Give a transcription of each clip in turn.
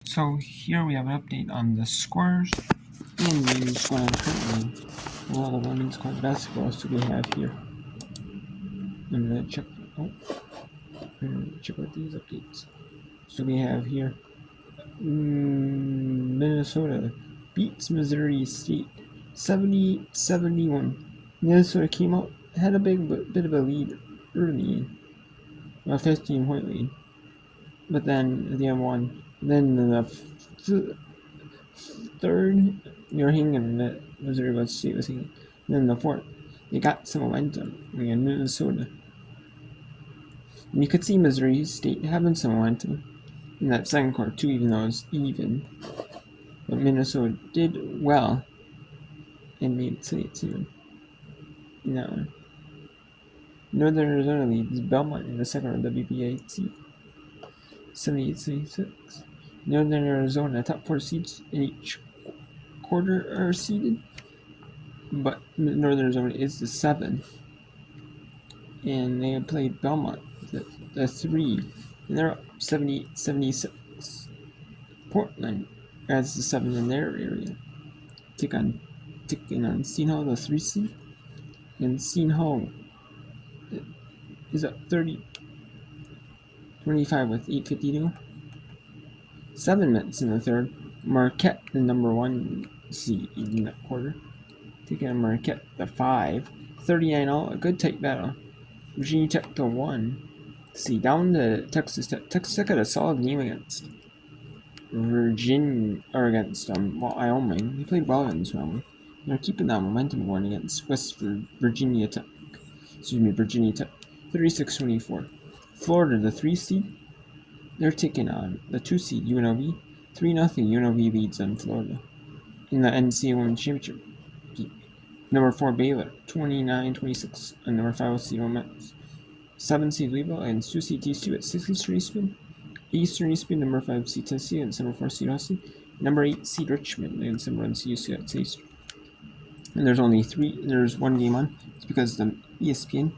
So here we have an update on the scores in the men's squad currently. A lot of women's college basketball, so we have here. I'm gonna check. Check out these updates. So we have here Minnesota beats Missouri State 70-71. Minnesota came out, had a bit of a lead early, a 15-point lead, but then they won. Then the third, they were hanging. That Missouri State was hanging. Then the fourth, they got some momentum against Minnesota. And you could see Missouri State having some momentum in that second quarter too, even though it was even. But Minnesota did well and made it soon. In that one. Northern Arizona leads Belmont in the second round WPAT 78-76. Northern Arizona top 4 seeds in each quarter are seeded, but Northern Arizona is the 7, and they played Belmont the 3, and they're up 78-76. Portland as the 7 in their area, taking on Seton Hall the 3 seed, and Seton Hall is up 30-25 with 8:52. 7 minutes in the third. Marquette, the number 1 seed in that quarter, taking on Marquette the 5. 39-all, a good tight battle. Virginia Tech the 1 seed down to Texas Tech. Texas Tech had a solid game against Wyoming. They played well against Wyoming. They're keeping that momentum going against Virginia Tech. 36-24. Florida, the 3 seed, they're taking on the 2 seed UNLV. 3-0 UNLV leads on Florida in the NCAA Women's Championship. Number 4 Baylor, 29-26 on number 5 seed Ole Miss. 7 seed Louisville and 2 seed TCU at 6 Eastern Eastern. Eastern Eastern, number 5 seed Tennessee and number 4 seed Austin. Number 8 seed Richmond and number 1 seed UCLA at Eastern. And there's one game on. It's because the ESPN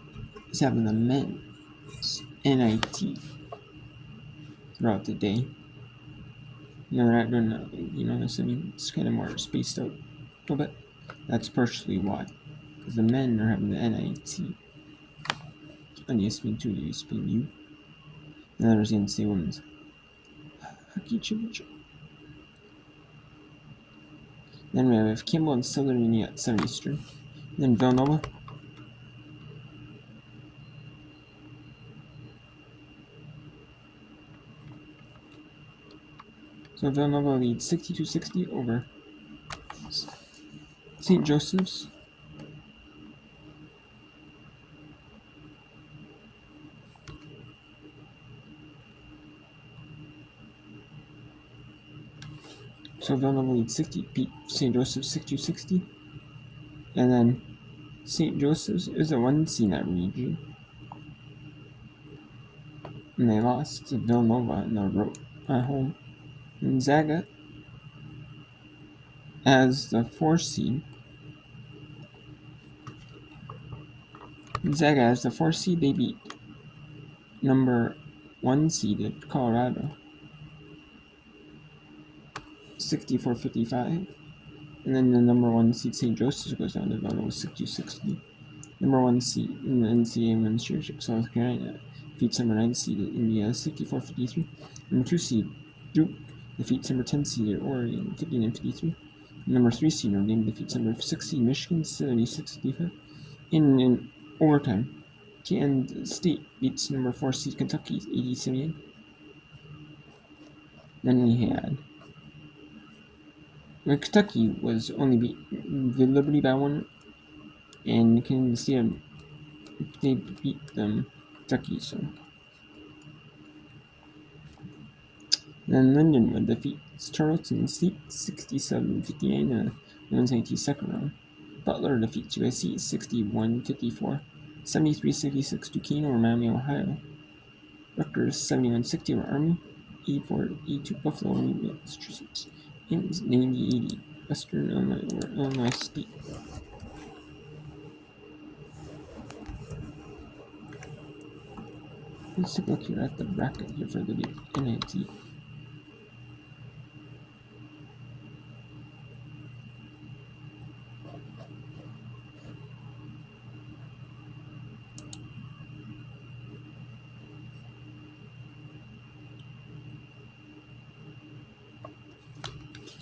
is having the men's NIT throughout the day. They're not doing that, it's kind of more spaced out a little bit. That's partially why. Because the men are having the NIT on ESPN 2, ESPN U. And then there's the NCAA Women's Hockey Championship. Then we have Campbell and Southern Union at 7 Eastern. Then Villanova. So Villanova leads 62-60 over St. Joseph's. So Villanova leads 60, beat St. Joseph's 62-60. And then St. Joseph's is the 1 seed in that region. And they lost to Villanova in the road at home. Gonzaga as the 4 seed. Gonzaga as the 4 seed, they beat number 1 seeded Colorado 64-55. And then the number 1 seed St. Joseph's goes down to Villanova 62-60. Number 1 seed in the NCAA Women's Championship, South Carolina, defeats number 9 seeded Indiana 64-53. Number 2 seed Duke defeats number 10 seeded Oregon 59-53. Number 3 seed Notre Dame defeats number 6 seed Michigan 76-55. In overtime, Kansas State beats number 4 seed Kentucky 80-78. Then we had Kentucky was only beat Liberty by 1, and Kansas State they beat them Kentucky. So then Lindenwood defeats Charleston State 67-59 in the women's NIT second round. Butler defeats USC 61-54. 73-66 Duquesne over Miami, Ohio. Rutgers 71-60 over Army. 84-82 Buffalo over Massachusetts. And 90-80 Western Illinois over Illinois State. Let's take a look here at the bracket here for the NIT.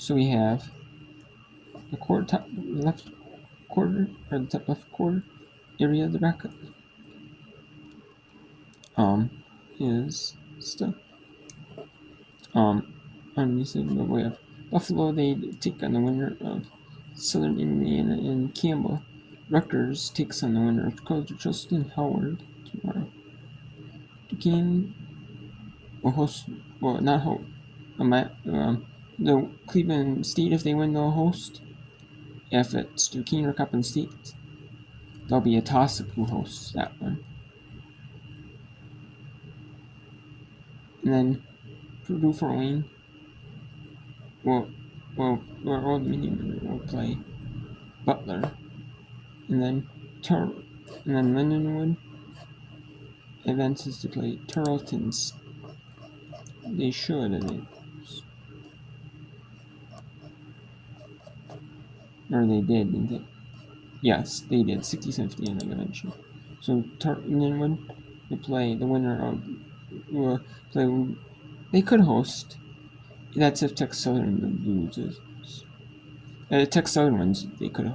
So we have the top left quarter, or the top left quarter area of the bracket. Is still underneath it, we have Buffalo. They take on the winner of Southern Indiana and Campbell. Rutgers takes on the winner of College of Charleston Howard tomorrow. Duquesne will host, well, not host, the Cleveland State, if they win, they'll host. If it's Duquesne or Coppin State, there'll be a toss-up who hosts that one. And then Purdue Fort Wayne will Old Dominion will play Butler. And then Lindenwood advances to play Tarleton's. They should advance. Or they did, didn't they? Yes, they did. 60-50, like I mentioned. So Lindenwood will play the winner of. Will play. They could host. That's if Texas Southern loses. Texas Southern wins. They could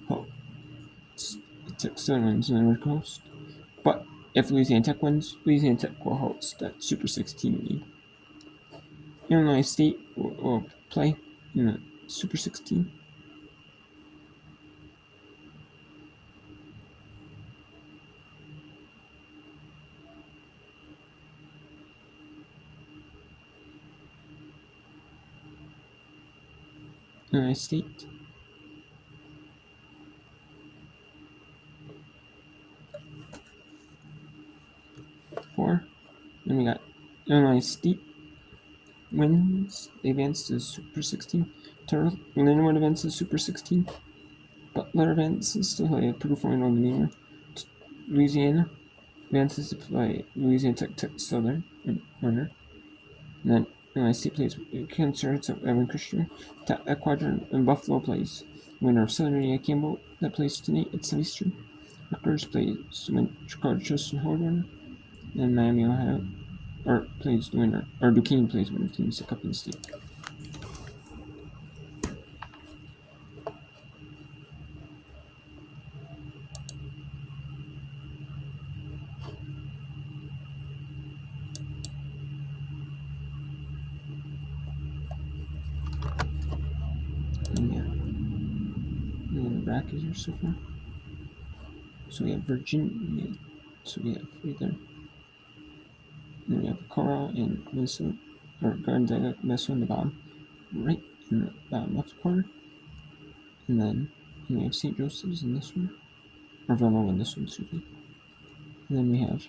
host. Texas Southern wins, and they would host. But if Louisiana Tech wins, Louisiana Tech will host that Super 16 league. Illinois State will play in the Super 16. Illinois State. Four. Then we got Illinois State wins. They advance to Super 16. Lindenwood advances to Super 16. Butler advances to play Purdue Fort Wayne Old Dominion. Louisiana advances to play Louisiana Tech Southern winner. And then Illinois State plays Concerts of Evan Christian. That quadrant, and Buffalo plays winner of Southern Indiana Campbell. That plays tonight at Southeastern. Rutgers plays Chicago Justin Howard winner. And Miami, Ohio, plays the winner, or Duquesne plays winner team to Coppin State. And yeah, and the bracket here so far. So we have Virginia. So we have right there. Then we have Coral and Minnesota, or Gonzaga, Minnesota in the bottom, right in the bottom left corner. And then we have St. Joseph's in this one, or Villanova in this one, excuse me. And then we have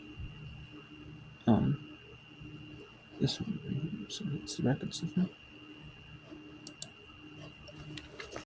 this one right here. So it's the bracket so far.